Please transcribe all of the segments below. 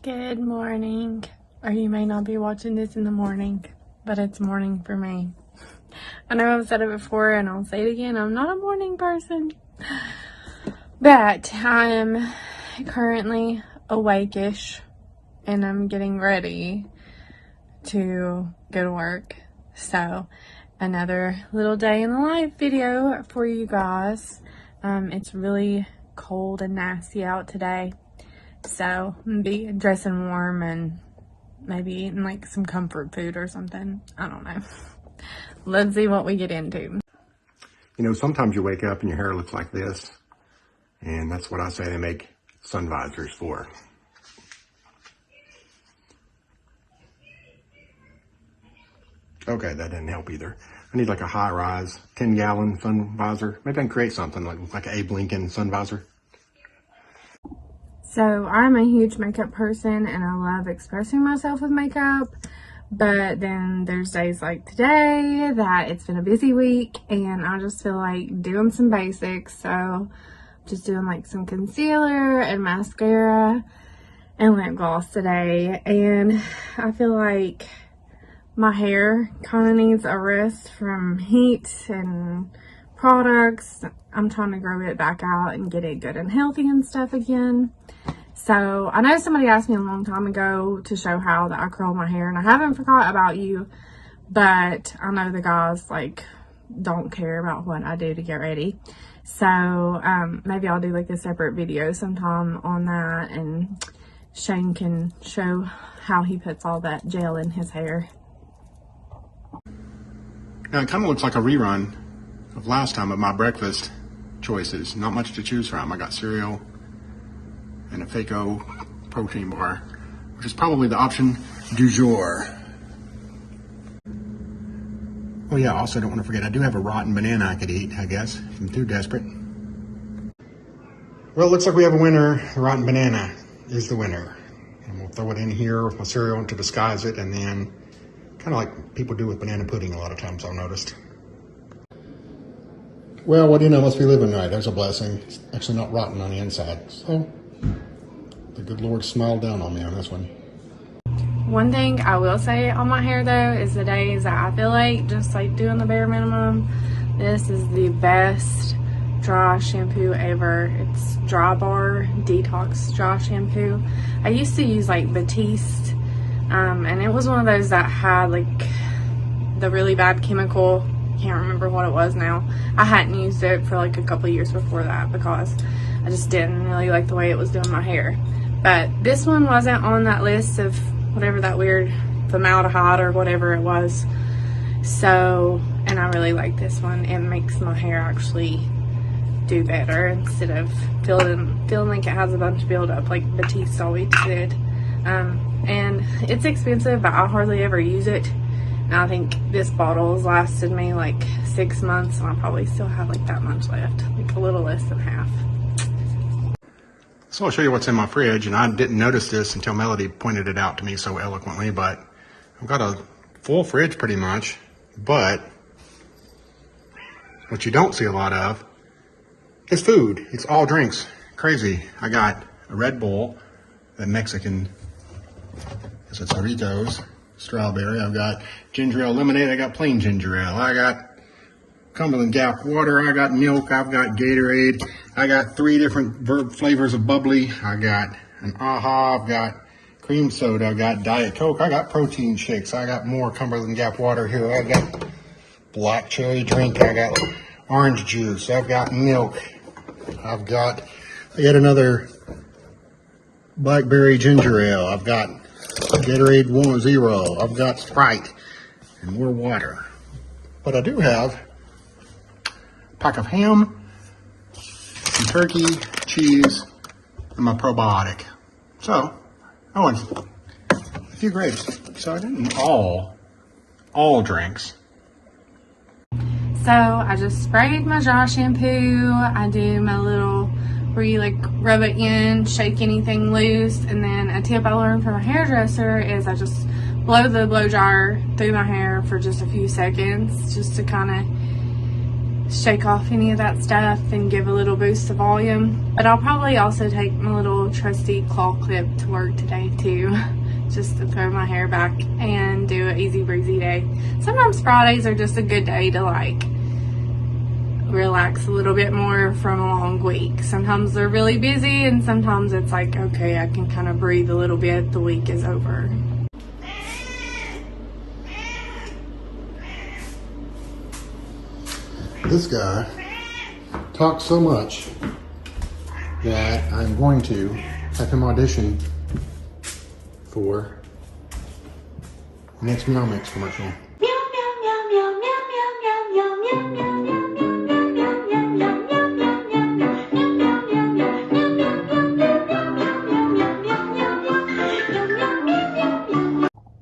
Good morning, or you may not be watching this in the morning, but it's morning for me. I know I've said it before and I'll say it again, I'm not a morning person, but I'm currently awake-ish and I'm getting ready to go to work. So another little day in the life video for you guys. It's really cold and nasty out today. So I'm gonna be dressing warm and maybe eating like some comfort food or something. I don't know. Let's see what we get into. You know, sometimes you wake up and your hair looks like this. And that's what I say they make sun visors for. Okay, that didn't help either. I need like a high-rise 10-gallon sun visor. Maybe I can create something like an Abe Lincoln sun visor. So I'm a huge makeup person and I love expressing myself with makeup, but then there's days like today that it's been a busy week and I just feel like doing some basics. So just doing like some concealer and mascara and lip gloss today, and I feel like my hair kind of needs a rest from heat and products. I'm trying to grow it back out and get it good and healthy and stuff again. So I know somebody asked me a long time ago to show how that I curl my hair, and I haven't forgot about you, but I know the guys like don't care about what I do to get ready. So maybe I'll do like a separate video sometime on that, and Shane can show how he puts all that gel in his hair. Now it kind of looks like a rerun of last time of my breakfast choices. Not much to choose from. I got cereal and a Faco protein bar, which is probably the option du jour. Oh yeah, also don't want to forget, I do have a rotten banana I could eat, I guess, if I'm too desperate. Well, it looks like we have a winner. The rotten banana is the winner. And we'll throw it in here with my cereal to disguise it, and then kind of like people do with banana pudding a lot of times, I've noticed. Well, what do you know, must be living right. There's a blessing. It's actually not rotten on the inside. So the good Lord smiled down on me on this one. One thing I will say on my hair though is the days that I feel like just like doing the bare minimum, this is the best dry shampoo ever. It's Dry Bar Detox Dry Shampoo. I used to use like Batiste, and it was one of those that had like the really bad chemical. Can't remember what it was now. I hadn't used it for like a couple of years before that because I just didn't really like the way it was doing my hair. But this one wasn't on that list of whatever that weird formaldehyde or whatever it was. So, and I really like this one. It makes my hair actually do better instead of feeling like it has a bunch of buildup like Batiste always did. And it's expensive, but I hardly ever use it. And I think this bottle has lasted me like 6 months, and I probably still have like that much left, like a little less than half. So I'll show you what's in my fridge, and I didn't notice this until Melody pointed it out to me so eloquently, but I've got a full fridge pretty much, but what you don't see a lot of is food. It's all drinks. Crazy. I got a Red Bull, the Mexican, it's Doritos, strawberry. I've got ginger ale lemonade. I got plain ginger ale. I got Cumberland Gap water. I got milk. I've got Gatorade. I got 3 different flavors of bubbly. I got an AHA. I've got cream soda. I got Diet Coke. I got protein shakes. I got more Cumberland Gap water here. I got black cherry drink. I got orange juice. I've got milk. I've got yet another blackberry ginger ale. I've got Gatorade 1.0. I've got Sprite and more water. But I do have a pack of ham, some turkey, cheese, and my probiotic. So, oh, and a few grapes. So I didn't eat all drinks. So I just sprayed my dry shampoo. I do my little where you like rub it in, shake anything loose, and then a tip I learned from a hairdresser is I just blow the blow dryer through my hair for just a few seconds just to kind shake off any of that stuff and give a little boost of volume. But I'll probably also take my little trusty claw clip to work today too, just to throw my hair back and do an easy breezy day. Sometimes Fridays are just a good day to like relax a little bit more from a long week. Sometimes they're really busy and sometimes it's like, okay, I can kind of breathe a little bit, the week is over. This guy talks so much that I'm going to have him audition for the next Meow Mix commercial.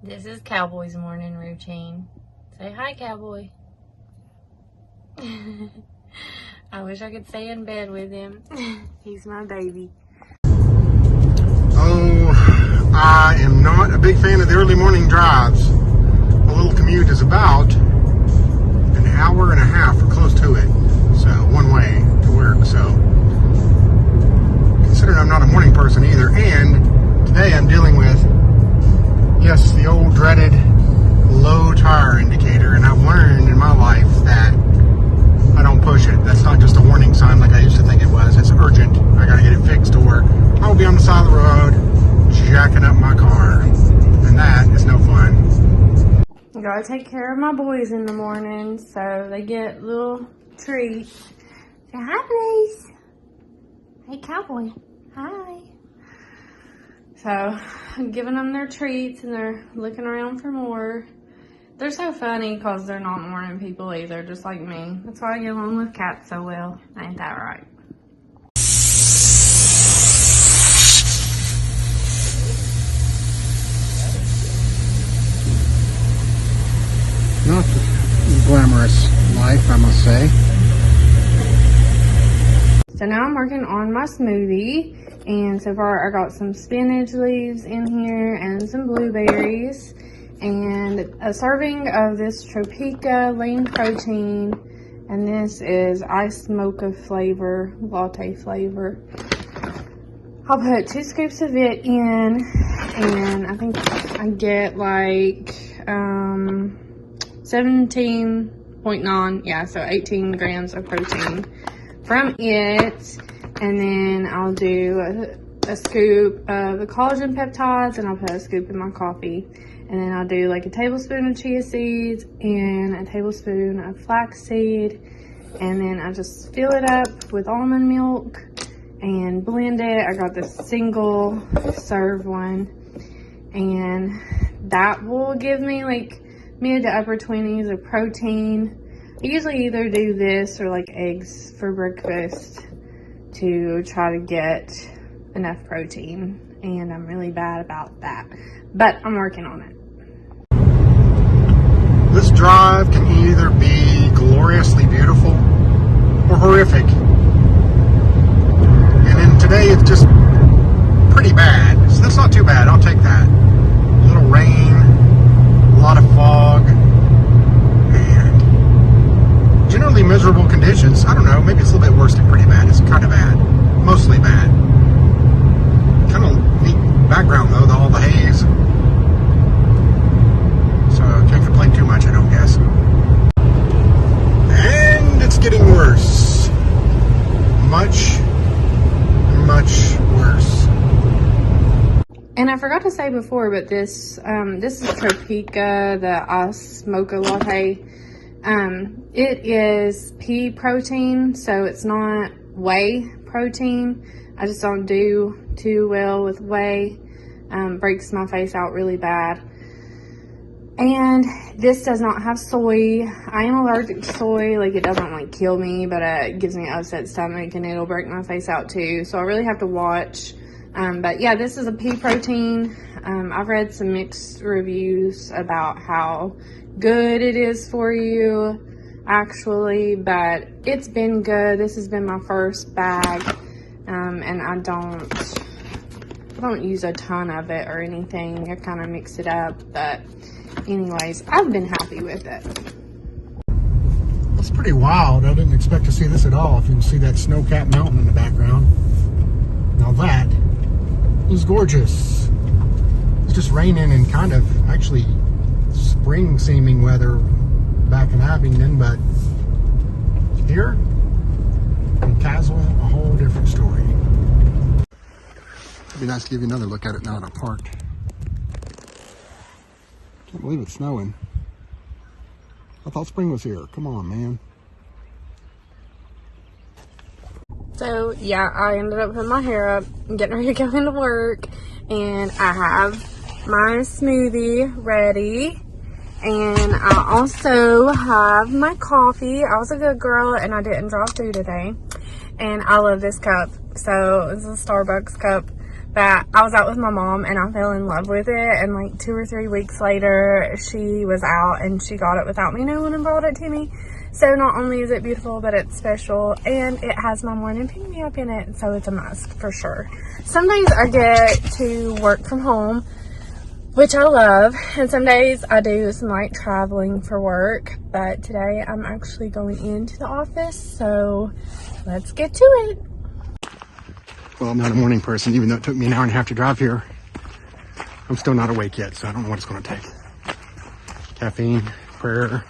This is Cowboy's morning routine. Say hi, Cowboy. I wish I could stay in bed with him. He's my baby. Oh, I am not a big fan of the early morning drives. My little commute is about an hour and a half or close to it. So one way to work. So considering I'm not a morning person either, and today I'm dealing with, yes, the old dreaded low tire indicator, and I've learned in my life that I don't push it. That's not just a warning sign like I used to think it was. It's urgent. I gotta get it fixed or I'll be on the side of the road jacking up my car. And that is no fun. I gotta take care of my boys in the morning, so they get little treats. Say hi, please. Hey, Cowboy. Hi. So I'm giving them their treats and they're looking around for more. They're so funny because they're not morning people either, just like me. That's why I get along with cats so well. Ain't that right? Not a glamorous life, I must say. So now I'm working on my smoothie. And so far I got some spinach leaves in here and some blueberries. And a serving of this Tropika lean protein, and this is iced mocha flavor, latte flavor. I'll put 2 scoops of it in, and I think I get like 17.9, yeah, so 18 grams of protein from it. And then I'll do a scoop of the collagen peptides, and I'll put a scoop in my coffee. And then I'll do like a tablespoon of chia seeds and a tablespoon of flaxseed. And then I just fill it up with almond milk and blend it. I got this single serve one. And that will give me like mid to upper 20s of protein. I usually either do this or like eggs for breakfast to try to get enough protein. And I'm really bad about that. But I'm working on it. This drive can either be gloriously beautiful or horrific. And then today it's just pretty bad. So that's not too bad. I'll take that. A little rain, a lot of fog, and generally miserable conditions. I don't know, maybe it's a little bit worse than pretty bad. It's kind of bad. Mostly bad. Kind of neat background though, all the haze. So can't complain too much, I don't guess. And it's getting worse. Much, much worse. And I forgot to say before, but this is Tropika, the ice mocha latte. It is pea protein, so it's not whey protein. I just don't do too well with whey. Breaks my face out really bad. And this does not have soy. I am allergic to soy. Like, it doesn't like kill me, but it gives me an upset stomach and it'll break my face out too. So I really have to watch. But yeah, this is a pea protein. I've read some mixed reviews about how good it is for you actually, but it's been good. This has been my first bag. And I don't use a ton of it or anything. I kind of mix it up, but anyways, I've been happy with it. It's pretty wild. I didn't expect to see this at all. If you can see that snow-capped mountain in the background. Now that is gorgeous. It's just raining and kind of actually spring-seeming weather back in Abingdon, but here in Castle, a whole different story. It'd be nice to give you another look at it now that I'm parked. Can't believe it's snowing. I thought spring was here. Come on, man. So yeah, I ended up putting my hair up and getting ready to go into work, and I have my smoothie ready, and I also have my coffee. I was a good girl and I didn't drive through today, and I love this cup. So it's a Starbucks cup that I was out with my mom and I fell in love with it, and like 2 or 3 weeks later she was out and she got it without me knowing and brought it to me. So not only is it beautiful, but it's special, and it has my morning pick me up in it, so it's a must for sure. Some days I get to work from home, which I love, and some days I do some light traveling for work, but today I'm actually going into the office, so let's get to it. Well, I'm not a morning person, even though it took me an hour and a half to drive here. I'm still not awake yet, so I don't know what it's going to take. Caffeine, prayer,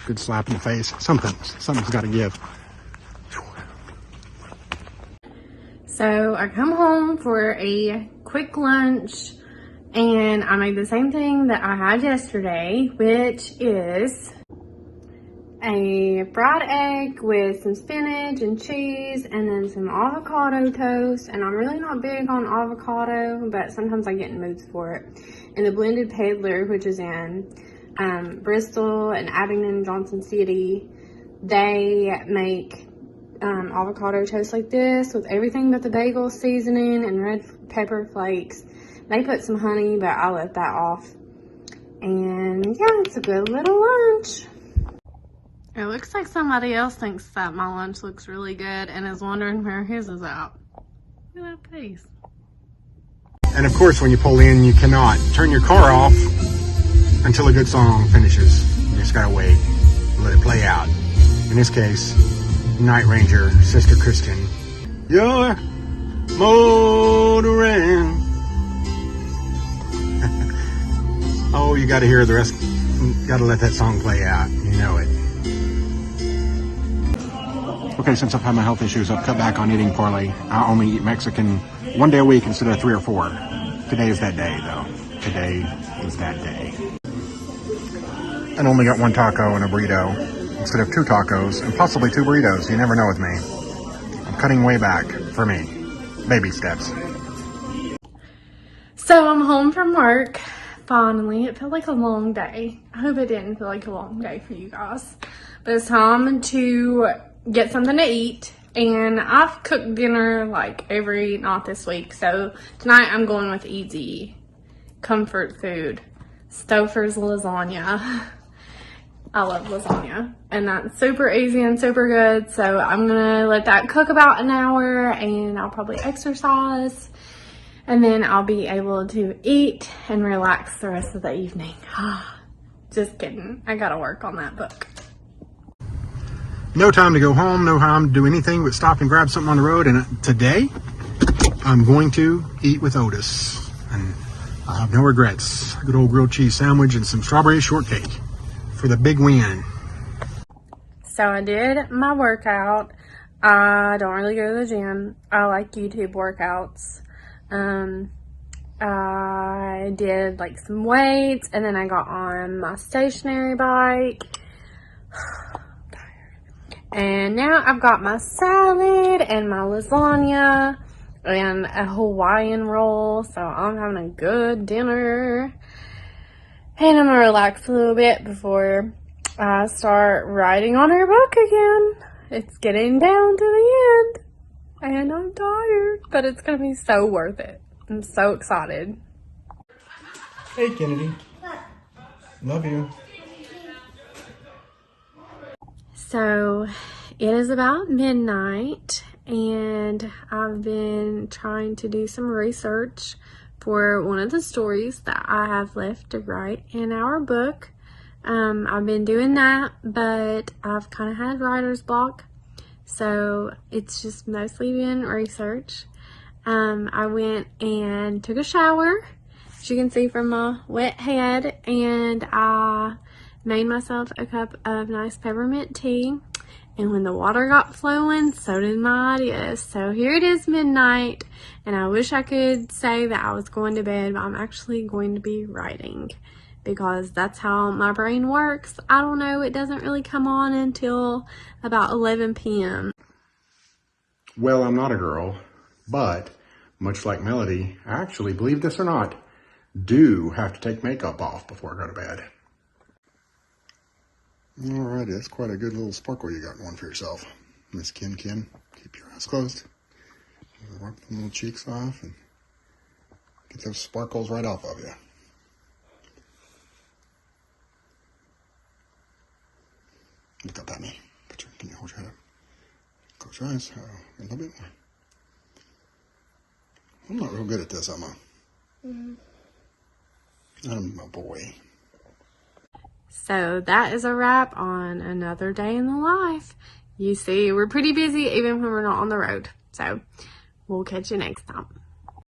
good slap in the face. Something's got to give. So I come home for a quick lunch, and I made the same thing that I had yesterday, which is a fried egg with some spinach and cheese and then some avocado toast. And I'm really not big on avocado, but sometimes I get in moods for it. And the blended peddler, which is in Bristol and Abingdon, Johnson City, they make avocado toast like this with everything but the bagel seasoning and red pepper flakes. They put some honey, but I left that off. And yeah, it's a good little lunch. It looks like somebody else thinks that my lunch looks really good and is wondering where his is at. Look at that face. And of course, when you pull in, you cannot turn your car off until a good song finishes. You just gotta wait, let it play out. In this case, Night Ranger, Sister Kristen. You're motoring. Oh, you gotta hear the rest. Gotta let that song play out. You know it. Okay, since I've had my health issues, I've cut back on eating poorly. I only eat Mexican 1 day a week instead of 3 or 4. Today is that day, though. Today is that day. And only got 1 taco and a burrito instead of 2 tacos and possibly 2 burritos. You never know with me. I'm cutting way back for me. Baby steps. So I'm home from work. Finally, it felt like a long day. I hope it didn't feel like a long day for you guys. But it's time to get something to eat. And I've cooked dinner like every night this week. So tonight I'm going with easy comfort food. Stouffer's lasagna. I love lasagna. And that's super easy and super good. So I'm going to let that cook about an hour, and I'll probably exercise. And then I'll be able to eat and relax the rest of the evening. Just kidding. I gotta work on that book. No time to go home, no time to do anything but stop and grab something on the road. And today, I'm going to eat with Otis. And I have no regrets. A good old grilled cheese sandwich and some strawberry shortcake for the big win. So I did my workout. I don't really go to the gym. I like YouTube workouts. I did like some weights, and then I got on my stationary bike. And now I've got my salad and my lasagna and a Hawaiian roll. So I'm having a good dinner. And I'm gonna relax a little bit before I start writing on her book again. It's getting down to the end. And I'm tired, but it's gonna be so worth it. I'm so excited. Hey, Kennedy. Love you. So it is about midnight, and I've been trying to do some research for one of the stories that I have left to write in our book. I've been doing that, but I've kind of had writer's block, so it's just mostly been research. I went and took a shower, as you can see from my wet head, and I made myself a cup of nice peppermint tea. And when the water got flowing, so did my ideas. So here it is, midnight, and I wish I could say that I was going to bed, but I'm actually going to be writing because that's how my brain works. I don't know, it doesn't really come on until about 11 p.m. Well, I'm not a girl, but much like Melody, I actually, believe this or not, do have to take makeup off before I go to bed. Alrighty, that's quite a good little sparkle you got going for yourself, Miss Kin. Keep your eyes closed. Wipe the little cheeks off and get those sparkles right off of you. Look up at me. Can you hold your head up? Close your eyes. A little bit more. I'm not real good at this, am I? I'm a boy. So that is a wrap on another day in the life. You see, we're pretty busy even when we're not on the road. So we'll catch you next time.